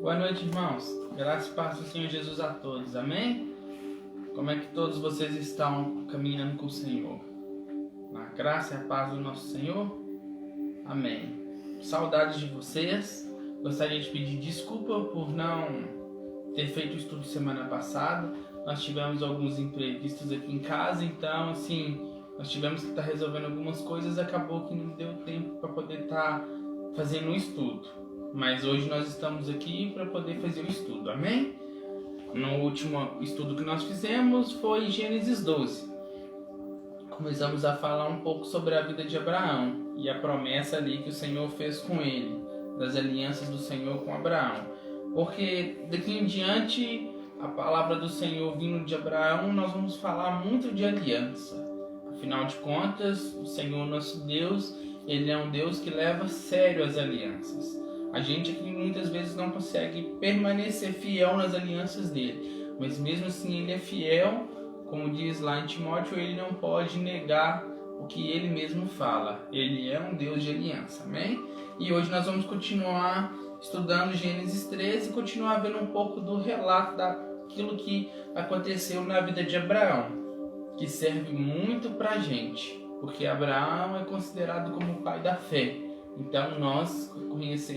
Boa noite, irmãos. Graças e paz do Senhor Jesus a todos. Amém? Como é que todos vocês estão caminhando com o Senhor? Na graça e a paz do nosso Senhor? Amém. Saudades de vocês. Gostaria de pedir desculpa por não ter feito o estudo semana passada. Nós tivemos alguns imprevistos aqui em casa, então, nós tivemos que estar resolvendo algumas coisas. Acabou que não deu tempo para poder estar fazendo um estudo. Mas hoje nós estamos aqui para poder fazer o estudo, amém? No último estudo que nós fizemos foi Gênesis 12. Começamos a falar um pouco sobre a vida de Abraão e a promessa ali que o Senhor fez com ele, das alianças do Senhor com Abraão. Porque daqui em diante, a palavra do Senhor vindo de Abraão, nós vamos falar muito de aliança. Afinal de contas, o Senhor nosso Deus, Ele é um Deus que leva a sério as alianças. A gente aqui muitas vezes não consegue permanecer fiel nas alianças dele, mas mesmo assim ele é fiel, como diz lá em Timóteo, ele não pode negar o que ele mesmo fala. Ele é um Deus de aliança, amém? E hoje nós vamos continuar estudando Gênesis 13 e continuar vendo um pouco do relato daquilo que aconteceu na vida de Abraão, que serve muito pra gente, porque Abraão é considerado como o pai da fé. Então nós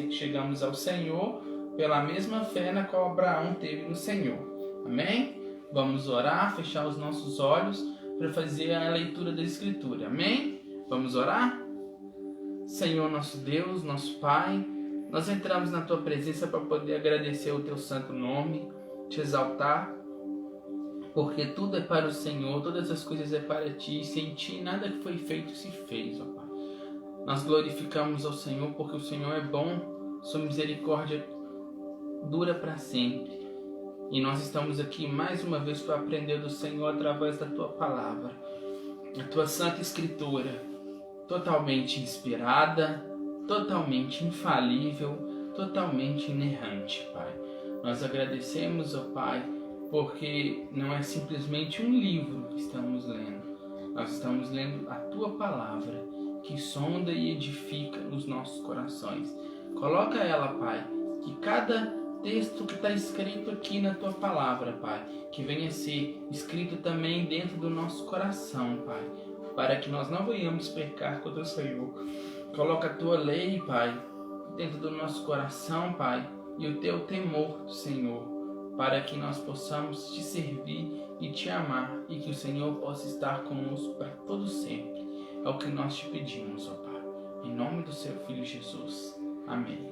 chegamos ao Senhor pela mesma fé na qual Abraão teve no Senhor. Amém? Vamos orar, fechar os nossos olhos para fazer a leitura da Escritura. Amém? Vamos orar? Senhor nosso Deus, nosso Pai, nós entramos na Tua presença para poder agradecer o Teu santo nome, te exaltar, porque tudo é para o Senhor, todas as coisas é para Ti, e sem Ti nada que foi feito se fez, ó Pai. Nós glorificamos ao Senhor porque o Senhor é bom, sua misericórdia dura para sempre. E nós estamos aqui mais uma vez para aprender do Senhor através da Tua palavra, a Tua Santa Escritura, totalmente inspirada, totalmente infalível, totalmente inerrante, Pai. Nós agradecemos, ó Pai, porque não é simplesmente um livro que estamos lendo, nós estamos lendo a Tua palavra, que sonda e edifica os nossos corações. Coloca ela, Pai, que cada texto que está escrito aqui na Tua palavra, Pai, que venha a ser escrito também dentro do nosso coração, Pai, para que nós não venhamos pecar contra o Senhor. Coloca a Tua lei, Pai, dentro do nosso coração, Pai, e o Teu temor, Senhor, para que nós possamos Te servir e Te amar, e que o Senhor possa estar conosco para todo sempre. É o que nós Te pedimos, ó Pai, em nome do Seu Filho Jesus. Amém.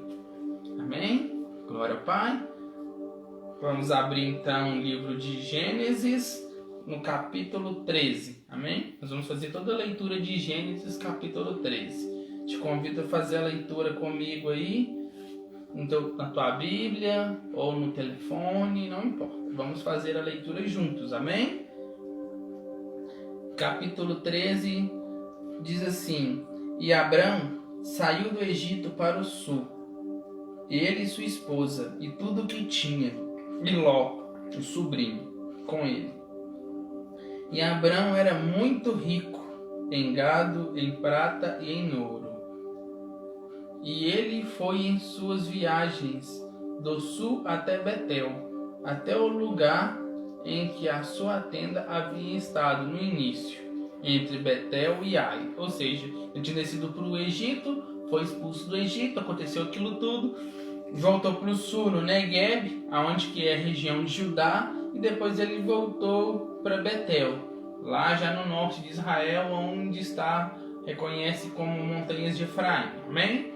Amém? Glória ao Pai. Vamos abrir então o livro de Gênesis, no capítulo 13. Amém? Nós vamos fazer toda a leitura de Gênesis, capítulo 13. Te convido a fazer a leitura comigo aí, na tua Bíblia ou no telefone, não importa. Vamos fazer a leitura juntos, amém? Capítulo 13 diz assim: E Abrão saiu do Egito para o sul, ele e sua esposa, e tudo o que tinha, e Ló, o sobrinho, com ele. E Abrão era muito rico em gado, em prata e em ouro. E ele foi em suas viagens do sul até Betel, até o lugar em que a sua tenda havia estado no início, entre Betel e Ai. Ou seja, ele tinha descido para o Egito, foi expulso do Egito, aconteceu aquilo tudo, voltou para o sul, no Negueb, aonde que é a região de Judá, e depois ele voltou para Betel, lá já no norte de Israel, onde reconhece como montanhas de Efraim. Amém?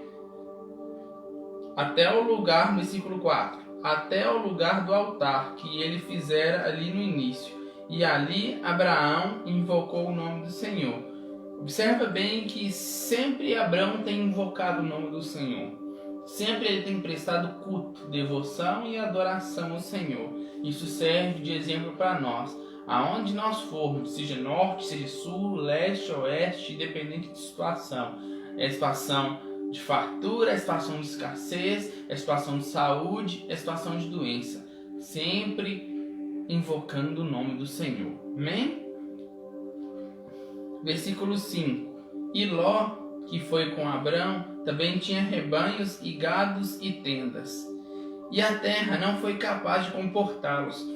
Até o lugar, versículo 4, até o lugar do altar que ele fizera ali no início. E ali Abraão invocou o nome do Senhor. Observa bem que sempre Abraão tem invocado o nome do Senhor. Sempre ele tem prestado culto, devoção e adoração ao Senhor. Isso serve de exemplo para nós. Aonde nós formos, seja norte, seja sul, leste, oeste, independente de situação. É situação de fartura, é situação de escassez, é situação de saúde, é situação de doença. Sempre invocando o nome do Senhor. Amém? Versículo 5. E Ló, que foi com Abrão, também tinha rebanhos e gados e tendas. e a terra não foi capaz de comportá-los,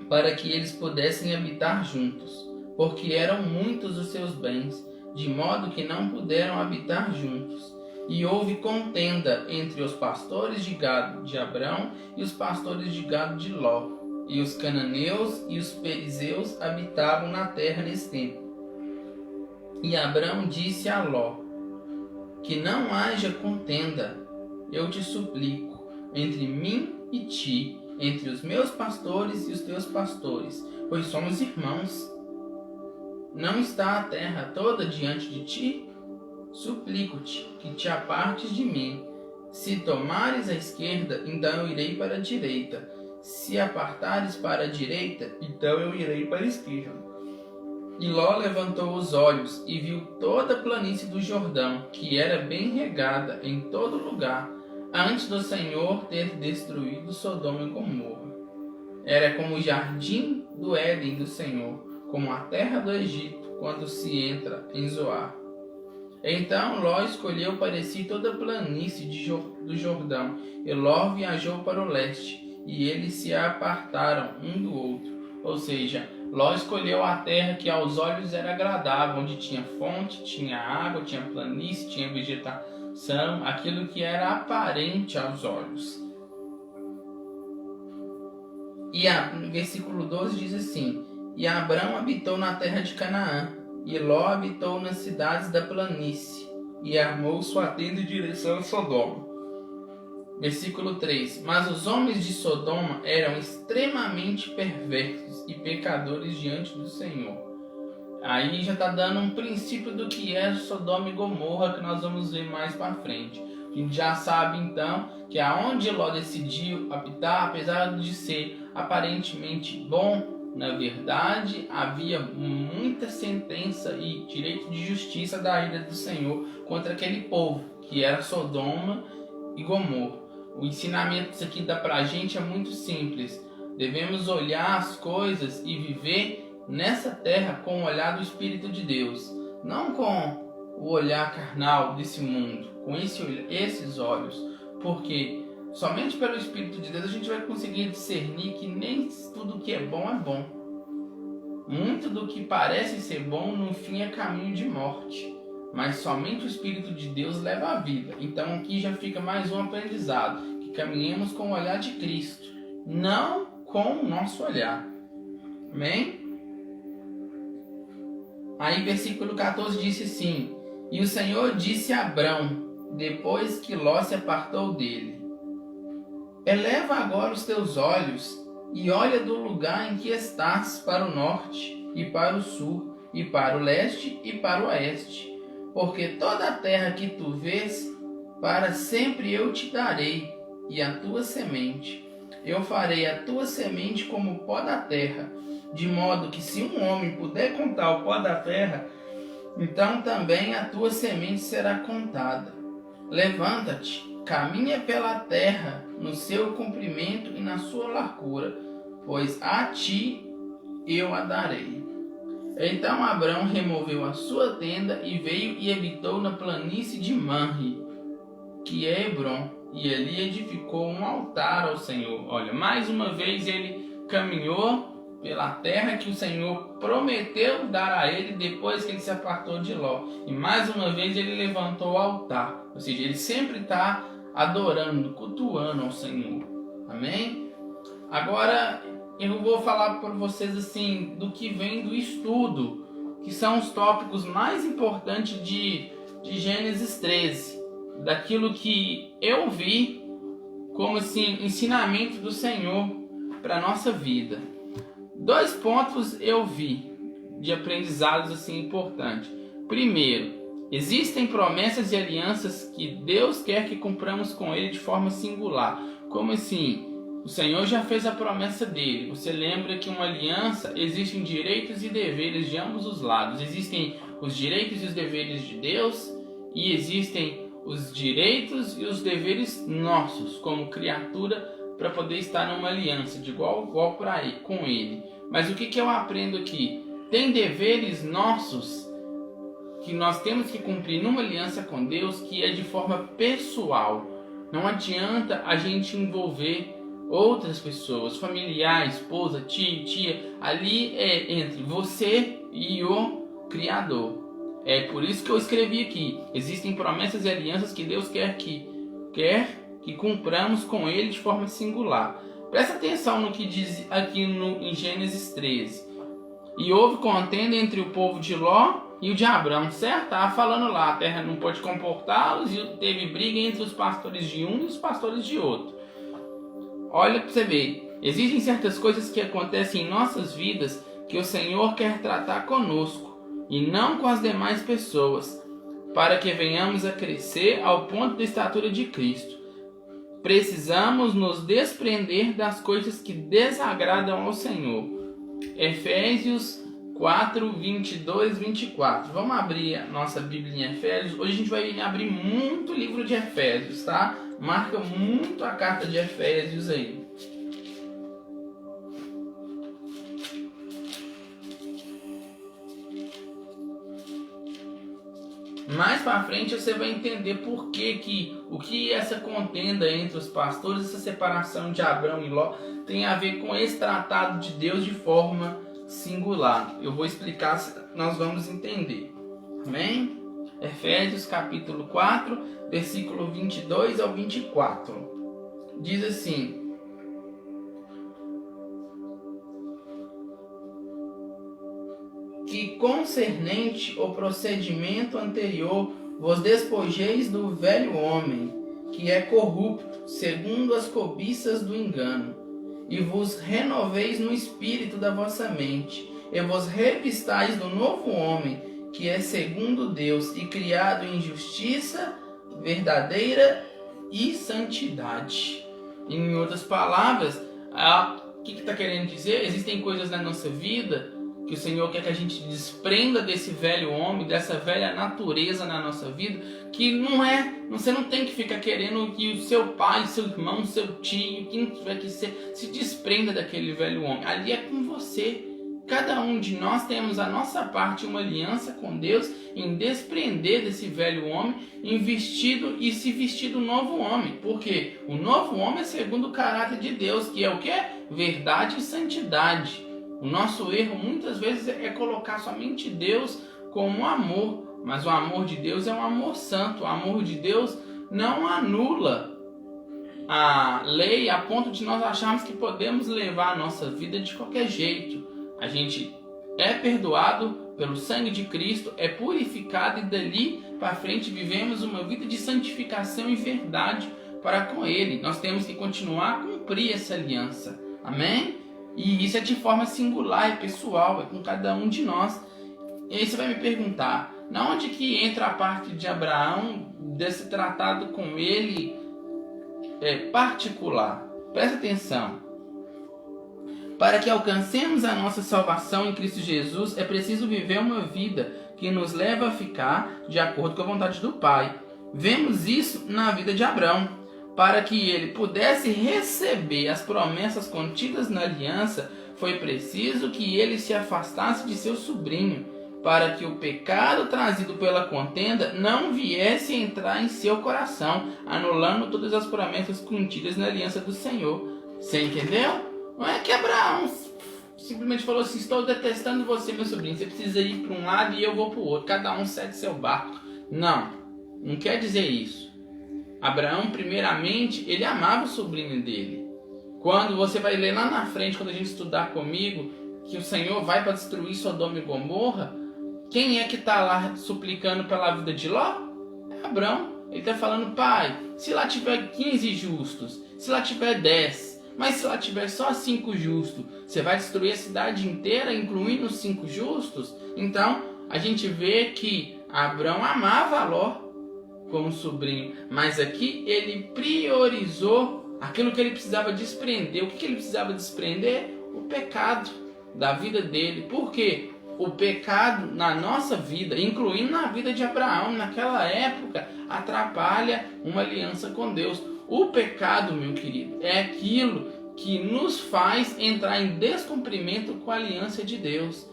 para que eles pudessem habitar juntos, porque eram muitos os seus bens, de modo que não puderam habitar juntos. E houve contenda entre os pastores de gado de Abrão e os pastores de gado de Ló. E os cananeus e os perizeus habitavam na terra nesse tempo. E Abrão disse a Ló: que não haja contenda, eu te suplico, entre mim e ti, entre os meus pastores e os teus pastores, pois somos irmãos. Não está a terra toda diante de ti? Suplico-te que te apartes de mim. Se tomares a esquerda, então eu irei para a direita. Se apartares para a direita, então eu irei para a esquerda. E Ló levantou os olhos e viu toda a planície do Jordão, que era bem regada em todo lugar, antes do Senhor ter destruído Sodoma e Gomorra. Era como o jardim do Éden do Senhor, como a terra do Egito, quando se entra em Zoar. Então Ló escolheu para si toda a planície do Jordão, e Ló viajou para o leste, e eles se apartaram um do outro. Ou seja, Ló escolheu a terra que aos olhos era agradável, onde tinha fonte, tinha água, tinha planície, tinha vegetação, aquilo que era aparente aos olhos. E no versículo 12 diz assim: e Abrão habitou na terra de Canaã, e Ló habitou nas cidades da planície, e armou sua tenda em direção a Sodoma. Versículo 3: mas os homens de Sodoma eram extremamente perversos e pecadores diante do Senhor. Aí já está dando um princípio do que é Sodoma e Gomorra, que nós vamos ver mais para frente. A gente já sabe então que aonde Ló decidiu habitar, apesar de ser aparentemente bom, na verdade havia muita sentença e direito de justiça da ira do Senhor contra aquele povo, que era Sodoma e Gomorra. O ensinamento disso aqui dá pra gente é muito simples. Devemos olhar as coisas e viver nessa terra com o olhar do Espírito de Deus, não com o olhar carnal desse mundo, com esses olhos, porque somente pelo Espírito de Deus a gente vai conseguir discernir que nem tudo que é bom é bom. Muito do que parece ser bom no fim é caminho de morte, mas somente o Espírito de Deus leva à vida. Então aqui já fica mais um aprendizado, que caminhemos com o olhar de Cristo, não com o nosso olhar. Amém? Aí versículo 14 disse assim: e o Senhor disse a Abrão, depois que Ló se apartou dele: eleva agora os teus olhos e olha do lugar em que estás para o norte e para o sul e para o leste e para o oeste, porque toda a terra que tu vês, para sempre eu te darei, e a tua semente. Eu farei a tua semente como o pó da terra, de modo que se um homem puder contar o pó da terra, então também a tua semente será contada. Levanta-te, caminha pela terra no seu comprimento e na sua largura, pois a ti eu a darei. Então Abrão removeu a sua tenda e veio e habitou na planície de Manre, que é Hebrom, e ali edificou um altar ao Senhor. Olha, mais uma vez ele caminhou pela terra que o Senhor prometeu dar a ele depois que ele se apartou de Ló. E mais uma vez ele levantou o altar. Ou seja, ele sempre está adorando, cultuando ao Senhor. Amém? Agora eu vou falar para vocês assim do que vem do estudo, que são os tópicos mais importantes de Gênesis 13. Daquilo que eu vi como assim, ensinamento do Senhor para a nossa vida. 2 pontos eu vi de aprendizados assim importantes. Primeiro, existem promessas e alianças que Deus quer que cumpramos com Ele de forma singular. Como assim? O Senhor já fez a promessa dele. Você lembra que uma aliança existem direitos e deveres de ambos os lados. Existem os direitos e os deveres de Deus e existem os direitos e os deveres nossos como criatura para poder estar numa aliança de igual com Ele. Mas o que eu aprendo aqui? Tem deveres nossos que nós temos que cumprir numa aliança com Deus que é de forma pessoal. Não adianta a gente envolver outras pessoas, familiar, esposa, tio, tia. Ali é entre você e o Criador. É por isso que eu escrevi aqui. Existem promessas e alianças que Deus quer que cumpramos com Ele de forma singular. Presta atenção no que diz aqui em Gênesis 13. E houve contenda entre o povo de Ló e o de Abrão, certo? Estava falando lá, a terra não pôde comportá-los e teve briga entre os pastores de um e os pastores de outro. Olha para você ver, existem certas coisas que acontecem em nossas vidas que o Senhor quer tratar conosco e não com as demais pessoas, para que venhamos a crescer ao ponto da estatura de Cristo. Precisamos nos desprender das coisas que desagradam ao Senhor. Efésios 4, 22, 24. Vamos abrir a nossa Bíblia em Efésios. Hoje a gente vai abrir muito o livro de Efésios, tá? Marca muito a carta de Efésios aí. Mais para frente você vai entender por o que essa contenda entre os pastores, essa separação de Abrão e Ló tem a ver com esse tratado de Deus de forma singular. Eu vou explicar, nós vamos entender. Amém? Efésios capítulo 4, versículo 22 ao 24. Diz assim: que concernente o procedimento anterior vos despojeis do velho homem, que é corrupto, segundo as cobiças do engano, e vos renoveis no espírito da vossa mente, e vos revistais do novo homem, que é segundo Deus, e criado em justiça verdadeira e santidade. Em outras palavras, o que está querendo dizer? Existem coisas na nossa vida que o Senhor quer que a gente desprenda desse velho homem, dessa velha natureza na nossa vida, que você não tem que ficar querendo que o seu pai, seu irmão, seu tio, quem tiver que ser, se desprenda daquele velho homem. Ali é com você. Cada um de nós temos a nossa parte, uma aliança com Deus, em desprender desse velho homem, e se vestir do novo homem. Porque o novo homem é segundo o caráter de Deus, que é o quê? Verdade e santidade. O nosso erro muitas vezes é colocar somente Deus como amor, mas o amor de Deus é um amor santo. O amor de Deus não anula a lei a ponto de nós acharmos que podemos levar a nossa vida de qualquer jeito. A gente é perdoado pelo sangue de Cristo, é purificado e dali para frente vivemos uma vida de santificação e verdade para com Ele. Nós temos que continuar a cumprir essa aliança. Amém? E isso é de forma singular, é pessoal, é com cada um de nós. E aí você vai me perguntar, na onde que entra a parte de Abraão, desse tratado com ele particular? Presta atenção. Para que alcancemos a nossa salvação em Cristo Jesus, é preciso viver uma vida que nos leva a ficar de acordo com a vontade do Pai. Vemos isso na vida de Abraão. Para que ele pudesse receber as promessas contidas na aliança, foi preciso que ele se afastasse de seu sobrinho, para que o pecado trazido pela contenda não viesse a entrar em seu coração, anulando todas as promessas contidas na aliança do Senhor. Você entendeu? Não é que Abraão simplesmente falou assim: estou detestando você, meu sobrinho, você precisa ir para um lado e eu vou para o outro, cada um segue seu barco. Não quer dizer isso. Abraão, primeiramente, ele amava o sobrinho dele. Quando você vai ler lá na frente, quando a gente estudar comigo, que o Senhor vai para destruir Sodoma e Gomorra, quem é que está lá suplicando pela vida de Ló? É Abraão. Ele está falando: pai, se lá tiver 15 justos, se lá tiver 10, mas se lá tiver só 5 justos, você vai destruir a cidade inteira, incluindo os 5 justos? Então, a gente vê que Abraão amava Ló como sobrinho, mas aqui ele priorizou aquilo que ele precisava desprender. O que ele precisava desprender? O pecado da vida dele. Por quê? O pecado na nossa vida, incluindo na vida de Abraão, naquela época, atrapalha uma aliança com Deus. O pecado, meu querido, é aquilo que nos faz entrar em descumprimento com a aliança de Deus.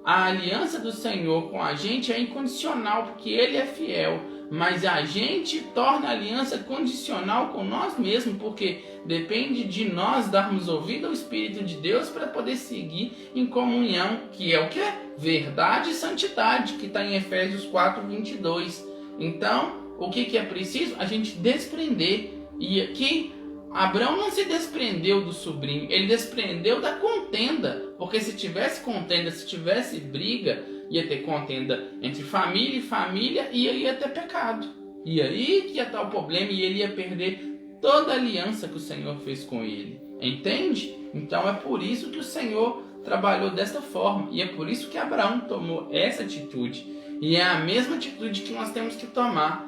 A aliança do Senhor com a gente é incondicional, porque Ele é fiel. mas a gente torna a aliança condicional com nós mesmos, porque depende de nós darmos ouvido ao Espírito de Deus para poder seguir em comunhão, que é o que? Verdade e santidade, que está em Efésios 4:22. Então, o que é preciso? A gente desprender. E aqui, Abraão não se desprendeu do sobrinho, ele desprendeu da contenda, porque se tivesse contenda, se tivesse briga, ia ter contenda entre família e família e ia ter pecado. E aí que ia estar o problema e ele ia perder toda a aliança que o Senhor fez com ele. Entende? Então é por isso que o Senhor trabalhou dessa forma. E é por isso que Abraão tomou essa atitude. E é a mesma atitude que nós temos que tomar.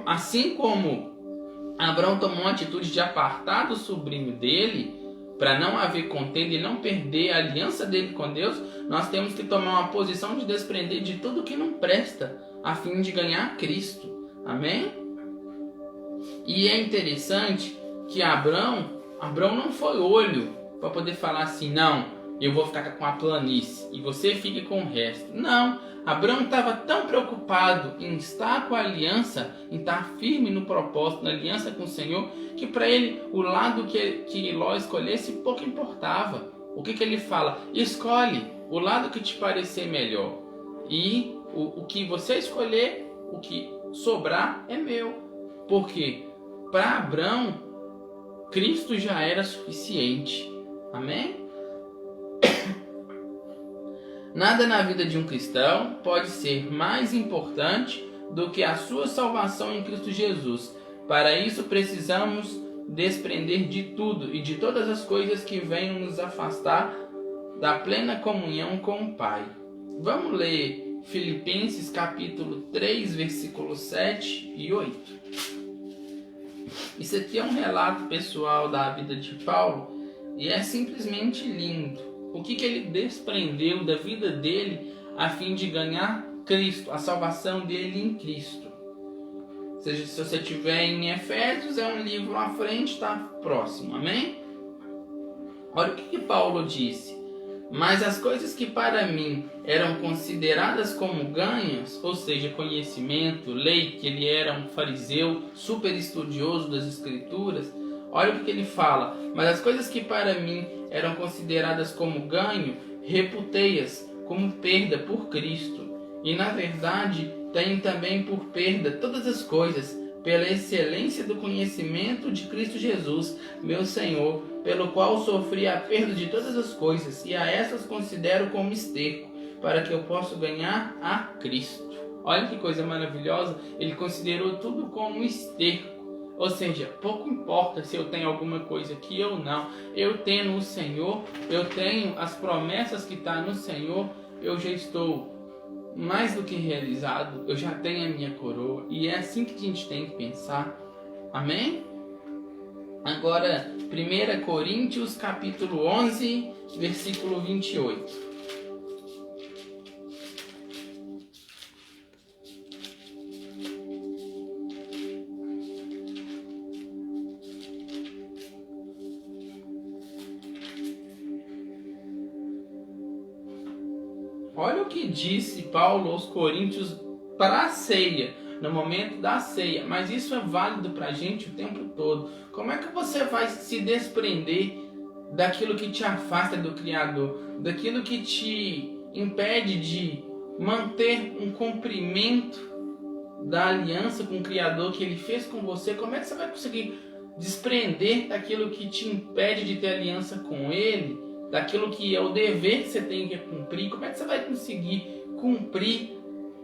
Assim como Abraão tomou uma atitude de apartar do sobrinho dele, para não haver contenda e não perder a aliança dele com Deus, nós temos que tomar uma posição de desprender de tudo que não presta, a fim de ganhar Cristo. Amém? E é interessante que Abraão não foi olho para poder falar assim, não, eu vou ficar com a planície e você fique com o resto. Não, Abraão estava tão preocupado em estar com a aliança, em estar firme no propósito, na aliança com o Senhor, que para ele o lado que Ló escolhesse pouco importava. O que ele fala? Escolhe o lado que te parecer melhor. E o que você escolher, o que sobrar é meu. Porque para Abraão, Cristo já era suficiente. Amém? Nada na vida de um cristão pode ser mais importante do que a sua salvação em Cristo Jesus. Para isso precisamos desprender de tudo e de todas as coisas que venham nos afastar da plena comunhão com o Pai. Vamos ler Filipenses capítulo 3, versículos 7 e 8. Isso aqui é um relato pessoal da vida de Paulo e é simplesmente lindo. O que ele desprendeu da vida dele a fim de ganhar Cristo, a salvação dele em Cristo. Ou seja, se você tiver em Efésios, é um livro à frente, está próximo, amém? Olha o que Paulo disse. Mas as coisas que para mim eram consideradas como ganhos, ou seja, conhecimento, lei, que ele era um fariseu super estudioso das Escrituras, olha o que ele fala. Mas as coisas que para mim eram consideradas como ganho, reputei-as como perda por Cristo. E na verdade, tenho também por perda todas as coisas, pela excelência do conhecimento de Cristo Jesus, meu Senhor, pelo qual sofri a perda de todas as coisas, e a essas considero como esterco, para que eu possa ganhar a Cristo. Olha que coisa maravilhosa, ele considerou tudo como esterco. Ou seja, pouco importa se eu tenho alguma coisa aqui ou não. Eu tenho o Senhor, eu tenho as promessas que estão no Senhor, eu já estou mais do que realizado, eu já tenho a minha coroa. E é assim que a gente tem que pensar. Amém? Agora, 1 Coríntios capítulo 11, versículo 28. Olha o que disse Paulo aos Coríntios para a ceia, no momento da ceia. Mas isso é válido para a gente o tempo todo. Como é que você vai se desprender daquilo que te afasta do Criador? Daquilo que te impede de manter um cumprimento da aliança com o Criador que Ele fez com você? Como é que você vai conseguir desprender daquilo que te impede de ter aliança com Ele? Daquilo que é o dever que você tem que cumprir? Como é que você vai conseguir cumprir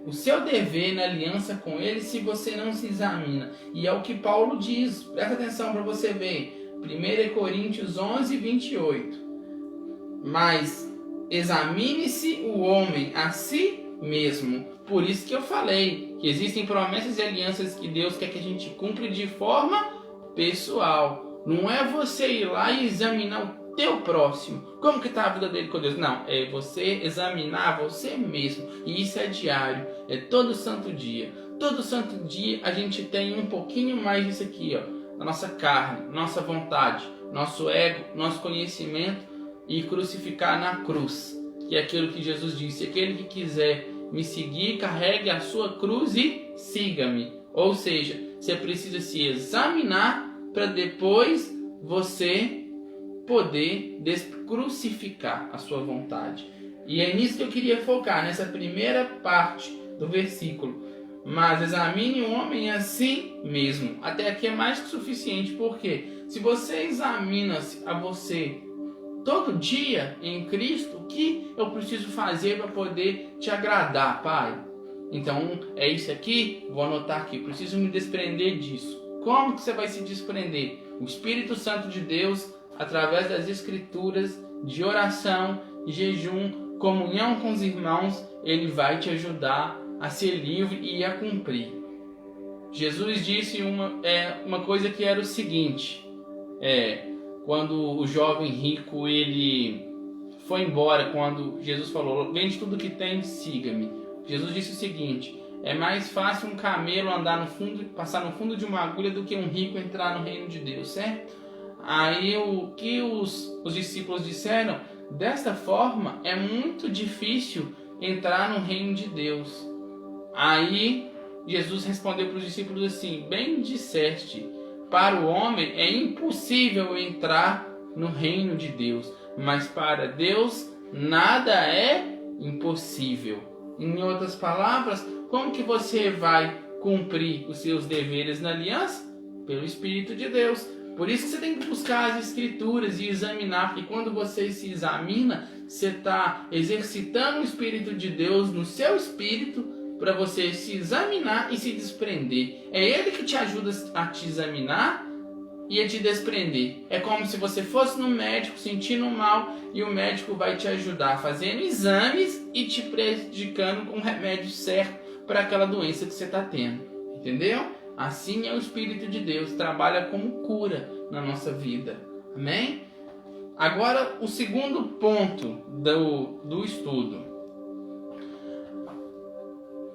o seu dever na aliança com Ele se você não se examina? E é o que Paulo diz, presta atenção para você ver, 1 Coríntios 11, 28. Mas examine-se o homem a si mesmo. Por isso que eu falei que existem promessas e alianças que Deus quer que a gente cumpra de forma pessoal. Não é você ir lá e examinar o teu próximo, como que está a vida dele com Deus. Não, é você examinar você mesmo. E isso é diário, é todo santo dia. Todo santo dia a gente tem um pouquinho mais disso aqui, ó, na nossa carne, nossa vontade, nosso ego, nosso conhecimento, e crucificar na cruz, que é aquilo que Jesus disse: aquele que quiser me seguir, carregue a sua cruz e siga-me. Ou seja, você precisa se examinar para depois você poder descrucificar a sua vontade. E é nisso que eu queria focar, nessa primeira parte do versículo. Mas examine o homem a si mesmo. Até aqui é mais que suficiente, porque se você examina-se a você todo dia em Cristo, o que eu preciso fazer para poder te agradar, Pai? Então é isso aqui, vou anotar aqui, preciso me desprender disso. Como que você vai se desprender? O Espírito Santo de Deus, através das Escrituras, de oração, jejum, comunhão com os irmãos, ele vai te ajudar a ser livre e a cumprir. Jesus disse uma coisa que era o seguinte, quando o jovem rico ele foi embora, quando Jesus falou, vende tudo que tem, siga-me. Jesus disse o seguinte, é mais fácil um camelo andar no fundo, passar no fundo de uma agulha do que um rico entrar no reino de Deus, certo? Aí o que os discípulos disseram, desta forma é muito difícil entrar no reino de Deus. Aí Jesus respondeu para os discípulos assim, bem disseste, para o homem é impossível entrar no reino de Deus, mas para Deus nada é impossível. Em outras palavras, como que você vai cumprir os seus deveres na aliança? Pelo Espírito de Deus. Por isso que você tem que buscar as Escrituras e examinar, porque quando você se examina, você está exercitando o Espírito de Deus no seu espírito para você se examinar e se desprender. É Ele que te ajuda a te examinar e a te desprender. É como se você fosse no médico sentindo mal e o médico vai te ajudar fazendo exames e te prejudicando com o remédio certo para aquela doença que você está tendo. Entendeu? Assim é o Espírito de Deus, trabalha como cura na nossa vida. Amém? Agora, o segundo ponto do estudo.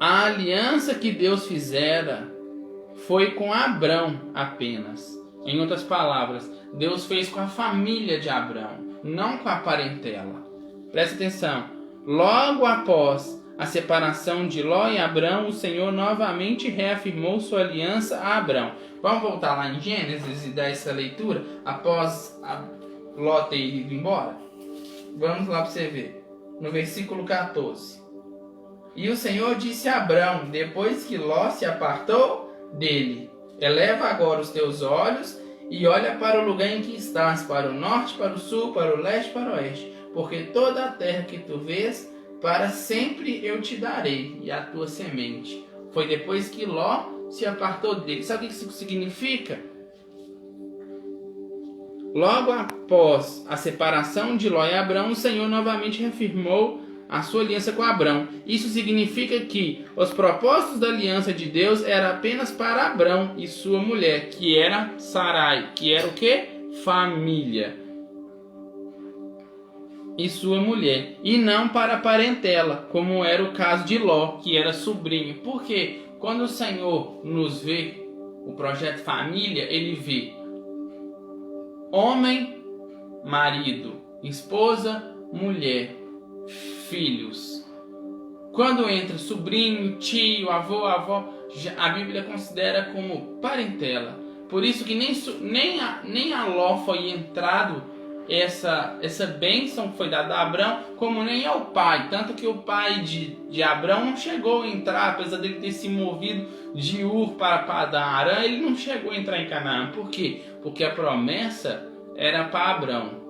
A aliança que Deus fizera foi com Abrão apenas. Em outras palavras, Deus fez com a família de Abrão, não com a parentela. Presta atenção. Logo após a separação de Ló e Abrão, o Senhor novamente reafirmou sua aliança a Abrão. Vamos voltar lá em Gênesis e dar essa leitura após Ló ter ido embora? Vamos lá para você ver. No versículo 14. E o Senhor disse a Abrão, depois que Ló se apartou dele, eleva agora os teus olhos e olha para o lugar em que estás, para o norte, para o sul, para o leste, para o oeste, porque toda a terra que tu vês, para sempre eu te darei, e a tua semente. Foi depois que Ló se apartou dele. Sabe o que isso significa? Logo após a separação de Ló e Abrão, o Senhor novamente reafirmou a sua aliança com Abrão. Isso significa que os propósitos da aliança de Deus eram apenas para Abrão e sua mulher, que era Sarai, que era o quê? Família. E sua mulher, e não para a parentela, como era o caso de Ló, que era sobrinho. Porque quando o Senhor nos vê, o projeto família, ele vê homem, marido, esposa, mulher, filhos. Quando entra sobrinho, tio, avô, avó, a Bíblia considera como parentela. Por isso que nem a Ló foi entrado essa bênção foi dada a Abrão, como nem ao pai. Tanto que o pai de Abrão não chegou a entrar, apesar dele ter se movido de Ur para Padã Arã, ele não chegou a entrar em Canaã. Por quê? Porque a promessa era para Abrão.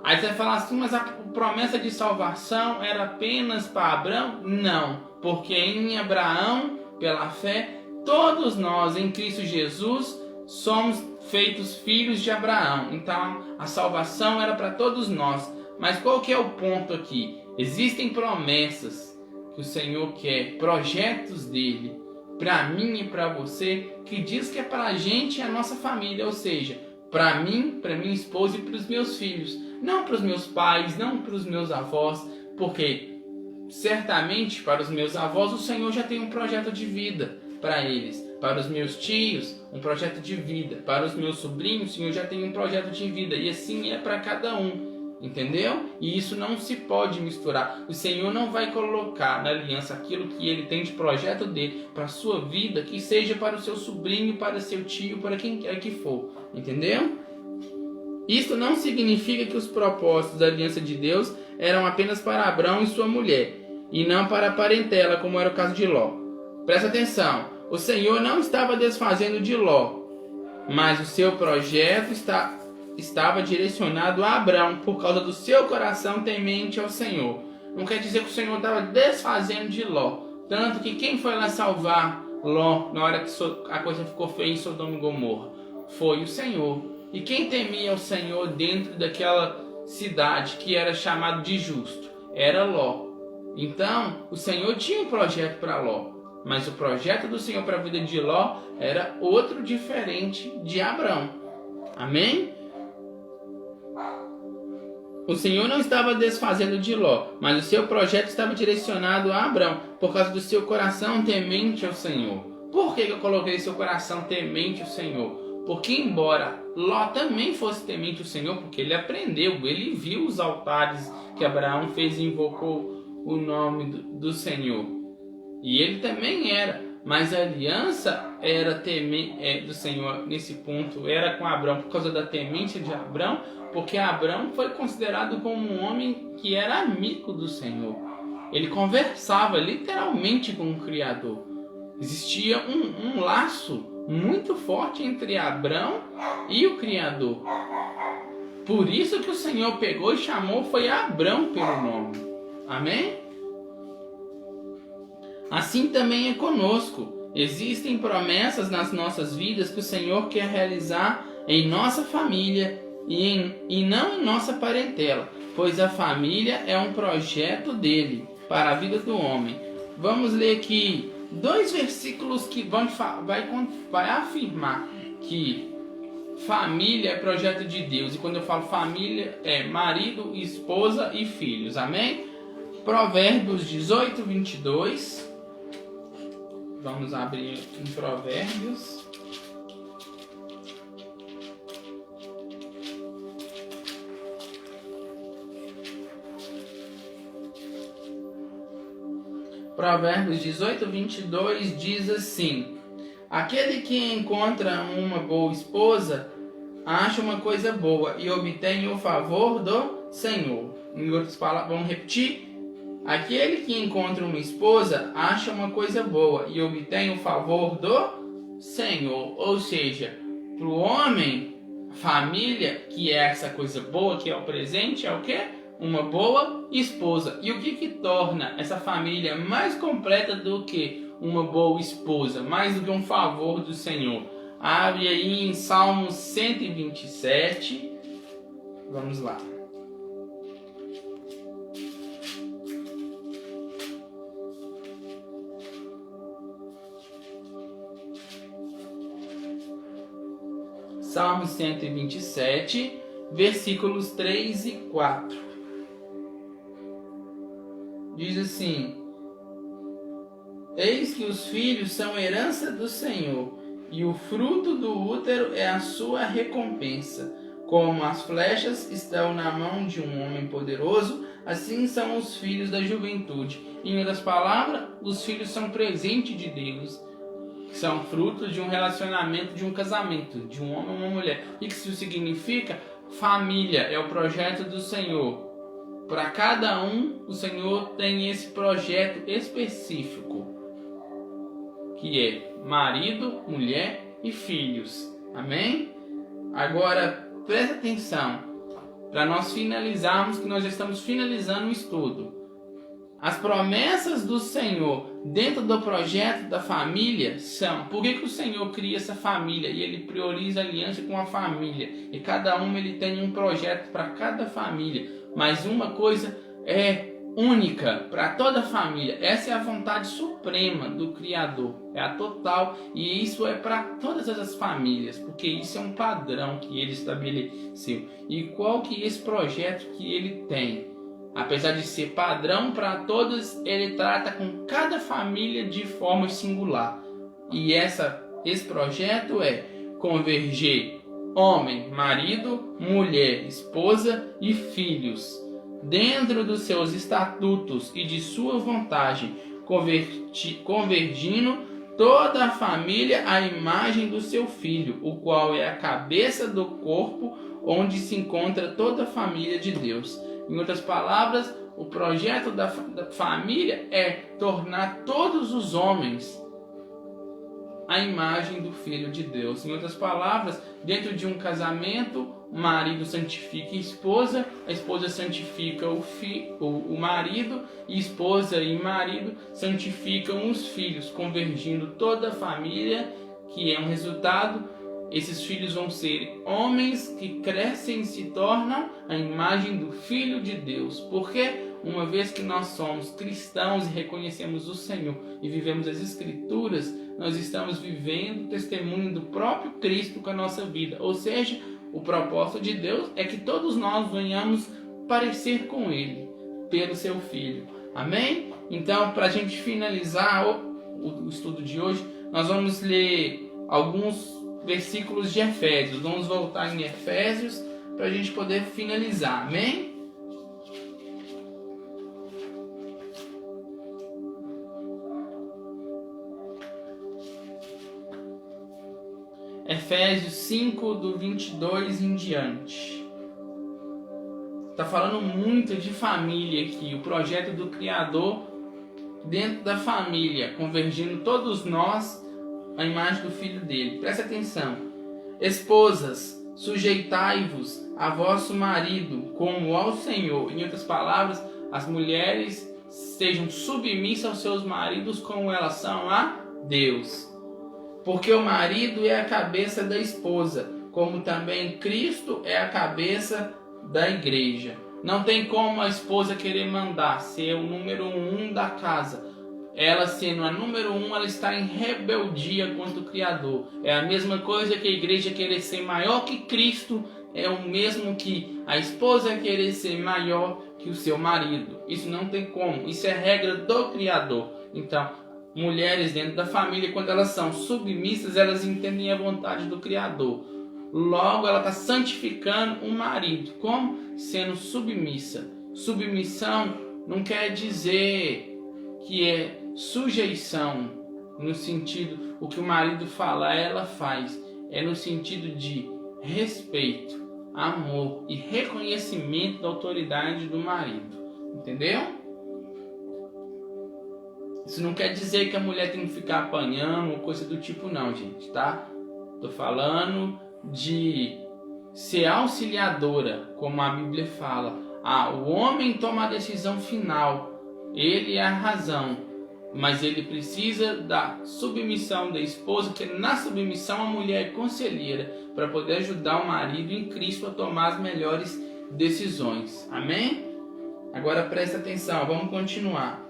Aí você vai falar assim, mas a promessa de salvação era apenas para Abrão? Não, porque em Abraão, pela fé, todos nós em Cristo Jesus somos feitos filhos de Abraão. Então a salvação era para todos nós. Mas qual que é o ponto aqui? Existem promessas que o Senhor quer, projetos dele, para mim e para você, que diz que é para a gente e a nossa família, ou seja, para mim, para minha esposa e para os meus filhos. Não para os meus pais, não para os meus avós, porque certamente para os meus avós o Senhor já tem um projeto de vida para eles. Para os meus tios, um projeto de vida. Para os meus sobrinhos, o Senhor já tem um projeto de vida. E assim é para cada um. Entendeu? E isso não se pode misturar. O Senhor não vai colocar na aliança aquilo que Ele tem de projeto dele para a sua vida, que seja para o seu sobrinho, para seu tio, para quem quer que for. Entendeu? Isso não significa que os propósitos da aliança de Deus eram apenas para Abrão e sua mulher, e não para a parentela, como era o caso de Ló. Presta atenção, o Senhor não estava desfazendo de Ló, mas o seu projeto estava direcionado a Abrão por causa do seu coração temente ao Senhor. Não quer dizer que o Senhor estava desfazendo de Ló. Tanto que quem foi lá salvar Ló na hora que a coisa ficou feia em Sodoma e Gomorra? Foi o Senhor. E quem temia o Senhor dentro daquela cidade que era chamado de justo? Era Ló. Então, o Senhor tinha um projeto para Ló. Mas o projeto do Senhor para a vida de Ló era outro diferente de Abrão. Amém? O Senhor não estava desfazendo de Ló, mas o seu projeto estava direcionado a Abrão, por causa do seu coração temente ao Senhor. Por que eu coloquei seu coração temente ao Senhor? Porque embora Ló também fosse temente ao Senhor, porque ele aprendeu, ele viu os altares que Abraão fez e invocou o nome do Senhor. E ele também era, mas a aliança era do Senhor nesse ponto, era com Abrão, por causa da temência de Abrão, porque Abrão foi considerado como um homem que era amigo do Senhor. Ele conversava literalmente com o Criador. Existia um laço muito forte entre Abrão e o Criador. Por isso que o Senhor pegou e chamou foi Abrão pelo nome. Amém? Assim também é conosco. Existem promessas nas nossas vidas que o Senhor quer realizar em nossa família e não em nossa parentela, pois a família é um projeto dele para a vida do homem. Vamos ler aqui 2 versículos que vai afirmar que família é projeto de Deus. E quando eu falo família, é marido, esposa e filhos. Amém? Provérbios 18, 22. Vamos abrir em Provérbios. Provérbios 18, 22 diz assim: aquele que encontra uma boa esposa acha uma coisa boa e obtém o favor do Senhor. Em outras palavras, vamos repetir? Aquele que encontra uma esposa acha uma coisa boa e obtém o favor do Senhor. Ou seja, para o homem, família, que é essa coisa boa, que é o presente, é o quê? Uma boa esposa. E o que torna essa família mais completa do que uma boa esposa? Mais do que um favor do Senhor. Abre aí em Salmos 127. Vamos lá. Salmos 127, versículos 3 e 4. Diz assim: eis que os filhos são herança do Senhor, e o fruto do útero é a sua recompensa. Como as flechas estão na mão de um homem poderoso, assim são os filhos da juventude. Em outras palavras, os filhos são presente de Deus. São frutos de um relacionamento, de um casamento, de um homem e uma mulher. O que isso significa? Família é o projeto do Senhor. Para cada um, o Senhor tem esse projeto específico, que é marido, mulher e filhos. Amém? Agora, presta atenção, para nós finalizarmos, que nós já estamos finalizando o estudo. As promessas do Senhor dentro do projeto da família são... Por que o Senhor cria essa família? E Ele prioriza a aliança com a família. E cada um Ele tem um projeto para cada família. Mas uma coisa é única para toda a família. Essa é a vontade suprema do Criador. É a total. E isso é para todas as famílias. Porque isso é um padrão que Ele estabeleceu. E qual que é esse projeto que Ele tem? Apesar de ser padrão para todos, Ele trata com cada família de forma singular. E esse projeto é converger homem, marido, mulher, esposa e filhos, dentro dos seus estatutos e de sua vontade, convergindo toda a família à imagem do seu filho, o qual é a cabeça do corpo, onde se encontra toda a família de Deus. Em outras palavras, o projeto da família é tornar todos os homens a imagem do Filho de Deus. Em outras palavras, dentro de um casamento, o marido santifica a esposa santifica o marido, e esposa e marido santificam os filhos, convergindo toda a família, que é um resultado. Esses filhos vão ser homens que crescem e se tornam a imagem do Filho de Deus. Porque uma vez que nós somos cristãos e reconhecemos o Senhor e vivemos as Escrituras, nós estamos vivendo o testemunho do próprio Cristo com a nossa vida. Ou seja, o propósito de Deus é que todos nós venhamos parecer com Ele, pelo Seu Filho. Amém? Então, para a gente finalizar o estudo de hoje, nós vamos ler alguns versículos de Efésios. Vamos voltar em Efésios para a gente poder finalizar. Amém? Efésios 5, do 22 em diante. Está falando muito de família aqui. O projeto do Criador dentro da família, convergindo todos nós à imagem do Filho dele. Presta atenção. Esposas, sujeitai-vos a vosso marido como ao Senhor. Em outras palavras, as mulheres sejam submissas aos seus maridos como elas são a Deus. Porque o marido é a cabeça da esposa, como também Cristo é a cabeça da igreja. Não tem como a esposa querer mandar, ser o número 1 da casa. Ela sendo a número 1, ela está em rebeldia contra o Criador. É a mesma coisa que a igreja querer ser maior que Cristo, é o mesmo que a esposa querer ser maior que o seu marido. Isso não tem como, isso é regra do Criador. Então, mulheres dentro da família, quando elas são submissas, elas entendem a vontade do Criador. Logo, ela está santificando o marido, como? Sendo submissa. Submissão não quer dizer que é sujeição, no sentido, o que o marido fala, ela faz. É no sentido de respeito, amor e reconhecimento da autoridade do marido. Entendeu? Isso não quer dizer que a mulher tem que ficar apanhando ou coisa do tipo não, gente, tá? Tô falando de ser auxiliadora, como a Bíblia fala. O homem toma a decisão final, ele é a razão, mas ele precisa da submissão da esposa, porque na submissão a mulher é conselheira, para poder ajudar o marido em Cristo a tomar as melhores decisões. Amém? Agora presta atenção, vamos continuar.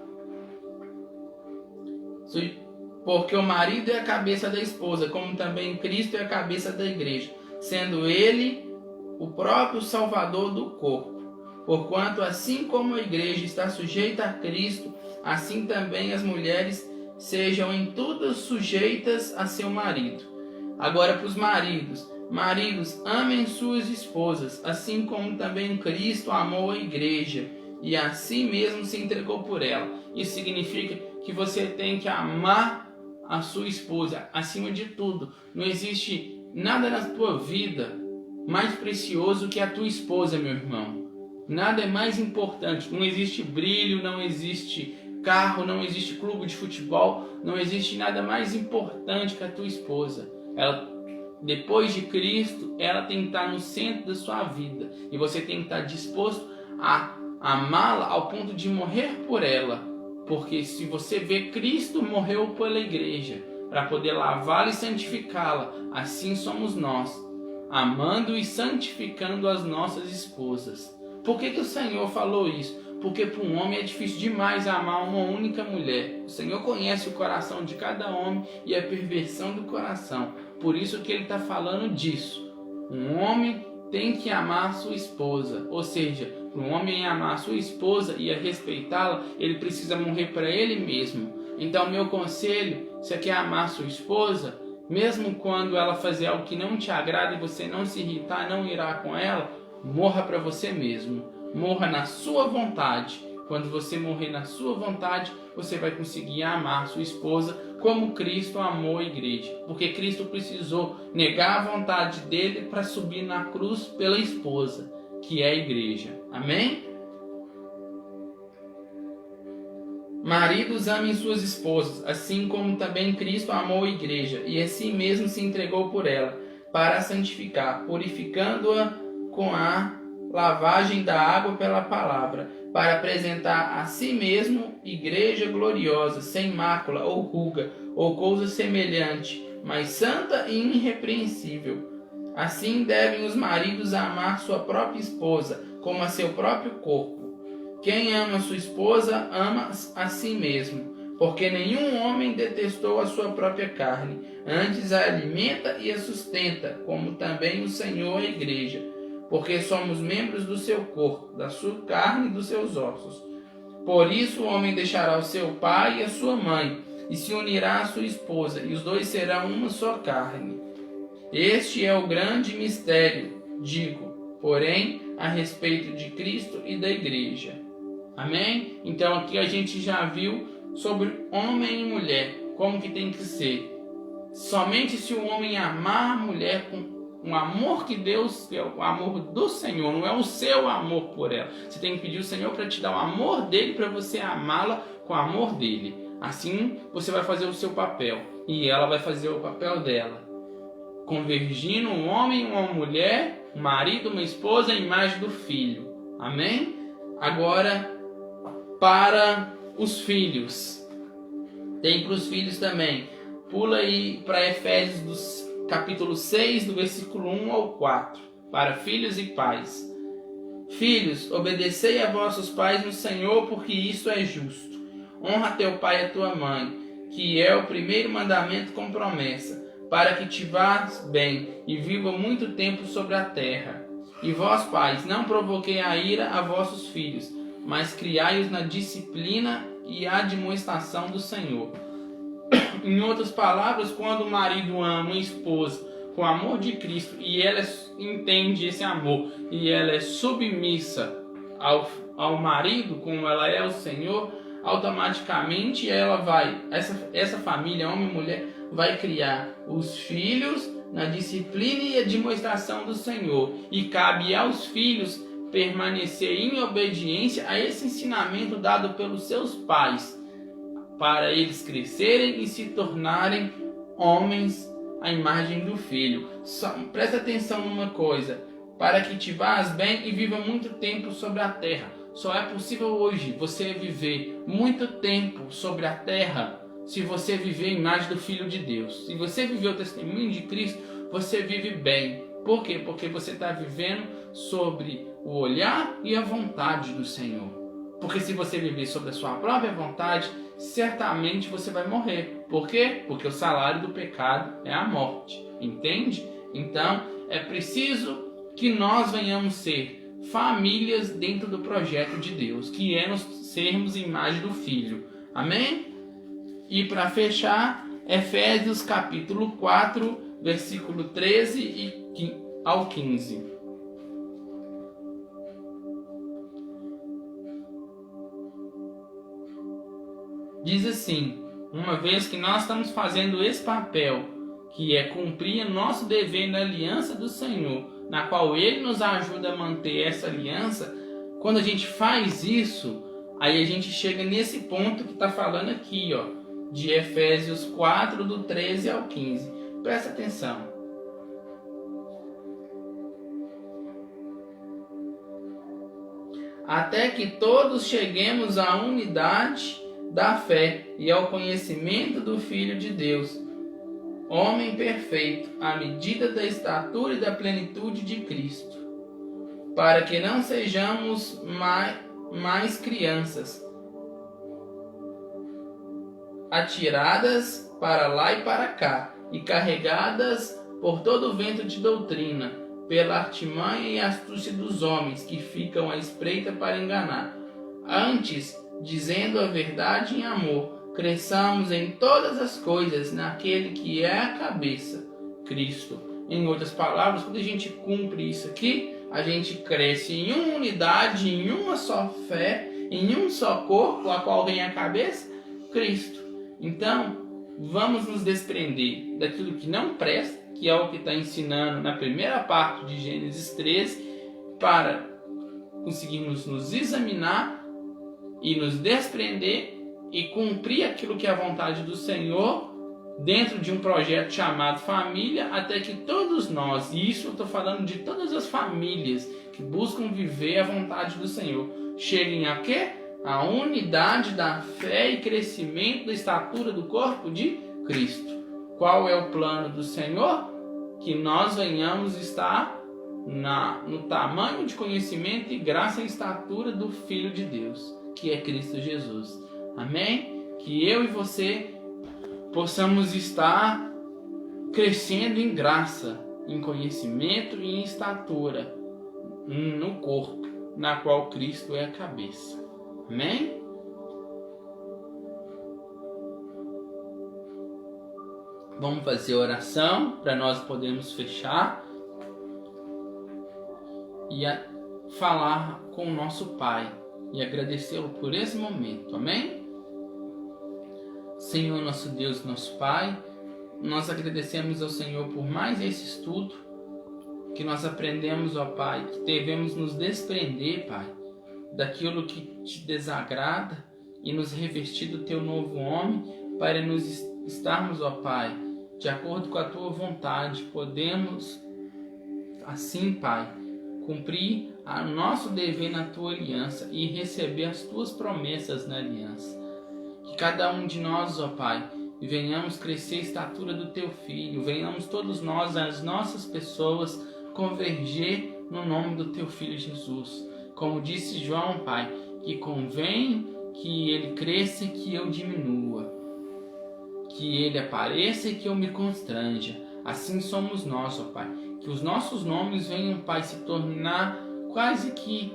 Porque o marido é a cabeça da esposa, como também Cristo é a cabeça da igreja, sendo ele o próprio Salvador do corpo. Porquanto, assim como a igreja está sujeita a Cristo, assim também as mulheres sejam em tudo sujeitas a seu marido. Agora para os maridos. Maridos, amem suas esposas, assim como também Cristo amou a igreja e a si mesmo se entregou por ela. Isso significa que você tem que amar a sua esposa acima de tudo. Não existe nada na tua vida mais precioso que a tua esposa, meu irmão. Nada é mais importante. Não existe brilho, não existe carro, não existe clube de futebol, não existe nada mais importante que a tua esposa. Ela, depois de Cristo, ela tem que estar no centro da sua vida. E você tem que estar disposto a amá-la ao ponto de morrer por ela. Porque se você vê, Cristo morreu pela igreja para poder lavá-la e santificá-la. Assim somos nós, amando e santificando as nossas esposas. Por que o Senhor falou isso? Porque para um homem é difícil demais amar uma única mulher. O Senhor conhece o coração de cada homem e a perversão do coração. Por isso que Ele está falando disso. Um homem tem que amar a sua esposa. Ou seja, para um homem amar a sua esposa e a respeitá-la, ele precisa morrer para ele mesmo. Então, meu conselho, você quer amar a sua esposa? Mesmo quando ela fazer algo que não te agrada e você não se irritar, não irá com ela, morra para você mesmo. Morra na sua vontade. Quando você morrer na sua vontade, você vai conseguir amar sua esposa como Cristo amou a igreja. Porque Cristo precisou negar a vontade dele para subir na cruz pela esposa, que é a igreja. Amém? Maridos, amem suas esposas, assim como também Cristo amou a igreja, e assim mesmo se entregou por ela, para a santificar, purificando-a com a lavagem da água pela palavra, para apresentar a si mesmo igreja gloriosa, sem mácula ou ruga, ou coisa semelhante, mas santa e irrepreensível. Assim devem os maridos amar sua própria esposa, como a seu próprio corpo. Quem ama sua esposa, ama a si mesmo, porque nenhum homem detestou a sua própria carne, antes a alimenta e a sustenta, como também o Senhor a igreja, porque somos membros do seu corpo, da sua carne e dos seus ossos. Por isso o homem deixará o seu pai e a sua mãe, e se unirá à sua esposa, e os dois serão uma só carne. Este é o grande mistério, digo, porém, a respeito de Cristo e da igreja. Amém? Então aqui a gente já viu sobre homem e mulher, como que tem que ser. Somente se o homem amar a mulher com um amor que Deus, é o amor do Senhor, não é o seu amor por ela. Você tem que pedir ao Senhor para te dar o amor dele, para você amá-la com o amor dele. Assim você vai fazer o seu papel e ela vai fazer o papel dela. Convergindo um homem e uma mulher, um marido, uma esposa, a imagem do filho. Amém? Agora, para os filhos. Tem para os filhos também. Pula aí para Efésios capítulo 6, do versículo 1 ao 4. Para filhos e pais. Filhos, obedecei a vossos pais no Senhor, porque isso é justo. Honra teu pai e a tua mãe, que é o primeiro mandamento com promessa, para que te vás bem e viva muito tempo sobre a terra. E vós, pais, não provoquei a ira a vossos filhos, mas criai-os na disciplina e admoestação do Senhor. Em outras palavras, quando o marido ama a esposa com o amor de Cristo e ela entende esse amor e ela é submissa ao marido, como ela é ao Senhor, automaticamente ela vai, essa família, homem e mulher, vai criar os filhos na disciplina e admoestação do Senhor. E cabe aos filhos permanecer em obediência a esse ensinamento dado pelos seus pais, para eles crescerem e se tornarem homens à imagem do Filho. Presta atenção numa coisa: para que te vás bem e viva muito tempo sobre a terra. Só é possível hoje você viver muito tempo sobre a terra se você viver a imagem do Filho de Deus. Se você viver o testemunho de Cristo, você vive bem. Por quê? Porque você está vivendo sobre o olhar e a vontade do Senhor. Porque se você viver sobre a sua própria vontade, certamente você vai morrer. Por quê? Porque o salário do pecado é a morte. Entende? Então, é preciso que nós venhamos ser famílias dentro do projeto de Deus, que é nos sermos imagem do Filho. Amém? E para fechar, Efésios capítulo 4, versículo 13 ao 15. Diz assim: uma vez que nós estamos fazendo esse papel, que é cumprir nosso dever na aliança do Senhor, na qual Ele nos ajuda a manter essa aliança, quando a gente faz isso, aí a gente chega nesse ponto que está falando aqui, ó, de Efésios 4, do 13 ao 15. Presta atenção. Até que todos cheguemos à unidade da fé e ao conhecimento do Filho de Deus, homem perfeito, à medida da estatura e da plenitude de Cristo, para que não sejamos mais crianças, atiradas para lá e para cá, e carregadas por todo o vento de doutrina, pela artimanha e astúcia dos homens, que ficam à espreita para enganar. Antes, dizendo a verdade em amor, cresçamos em todas as coisas naquele que é a cabeça, Cristo. Em outras palavras, quando a gente cumpre isso aqui, a gente cresce em uma unidade, em uma só fé, em um só corpo, a qual vem a cabeça, Cristo. Então, vamos nos desprender daquilo que não presta, que é o que está ensinando na primeira parte de Gênesis 13, para conseguirmos nos examinar e nos desprender e cumprir aquilo que é a vontade do Senhor dentro de um projeto chamado família, até que todos nós, e isso eu estou falando de todas as famílias que buscam viver a vontade do Senhor, cheguem a quê? A unidade da fé e crescimento da estatura do corpo de Cristo. Qual é o plano do Senhor? Que nós venhamos estar no tamanho de conhecimento e graça e estatura do Filho de Deus, que é Cristo Jesus. Amém? Que eu e você possamos estar crescendo em graça, em conhecimento e em estatura no corpo, na qual Cristo é a cabeça. Amém? Vamos fazer oração para nós podermos fechar e falar com o nosso Pai e agradecê-lo por esse momento. Amém? Senhor, nosso Deus, nosso Pai, nós agradecemos ao Senhor por mais esse estudo que nós aprendemos, ó Pai, que devemos nos desprender, Pai, daquilo que te desagrada e nos revestir do teu novo homem, para nos estarmos, ó Pai, de acordo com a tua vontade. Podemos, assim, Pai, cumprir o nosso dever na tua aliança e receber as tuas promessas na aliança. Que cada um de nós, ó Pai, venhamos crescer a estatura do teu Filho, venhamos todos nós, as nossas pessoas, converger no nome do teu Filho Jesus. Como disse João, Pai, que convém que ele cresça e que eu diminua, que ele apareça e que eu me constranja. Assim somos nós, ó Pai. Que os nossos nomes venham, Pai, se tornar quase que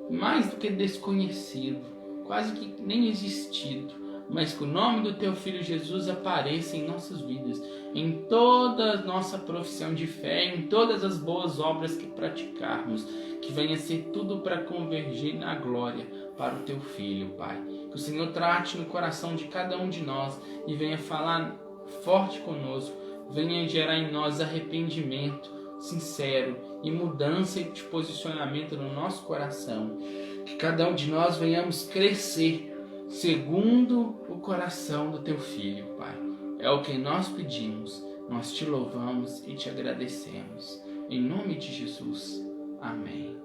mais do que desconhecido, quase que nem existido, mas que o nome do teu Filho Jesus apareça em nossas vidas, em toda a nossa profissão de fé, em todas as boas obras que praticarmos, que venha ser tudo para convergir na glória para o teu Filho, Pai. Que o Senhor trate no coração de cada um de nós e venha falar forte conosco, venha gerar em nós arrependimento sincero e mudança de posicionamento no nosso coração. Que cada um de nós venhamos crescer segundo o coração do teu Filho, Pai. É o que nós pedimos, nós te louvamos e te agradecemos. Em nome de Jesus. Amém.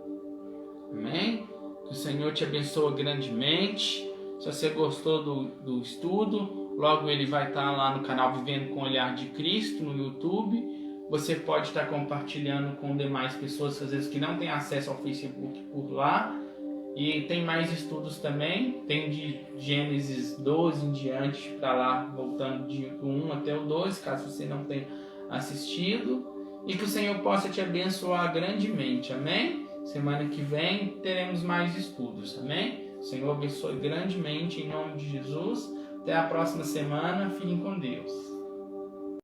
Amém? Que o Senhor te abençoe grandemente. Se você gostou do estudo, logo ele vai estar lá no canal Vivendo com o Olhar de Cristo no YouTube. Você pode estar compartilhando com demais pessoas, às vezes, que não têm acesso ao Facebook por lá. E tem mais estudos também, tem de Gênesis 12 em diante para lá, voltando do 1 até o 12, caso você não tenha assistido. E que o Senhor possa te abençoar grandemente, amém? Semana que vem teremos mais estudos, amém? O Senhor abençoe grandemente em nome de Jesus. Até a próxima semana, fiquem com Deus.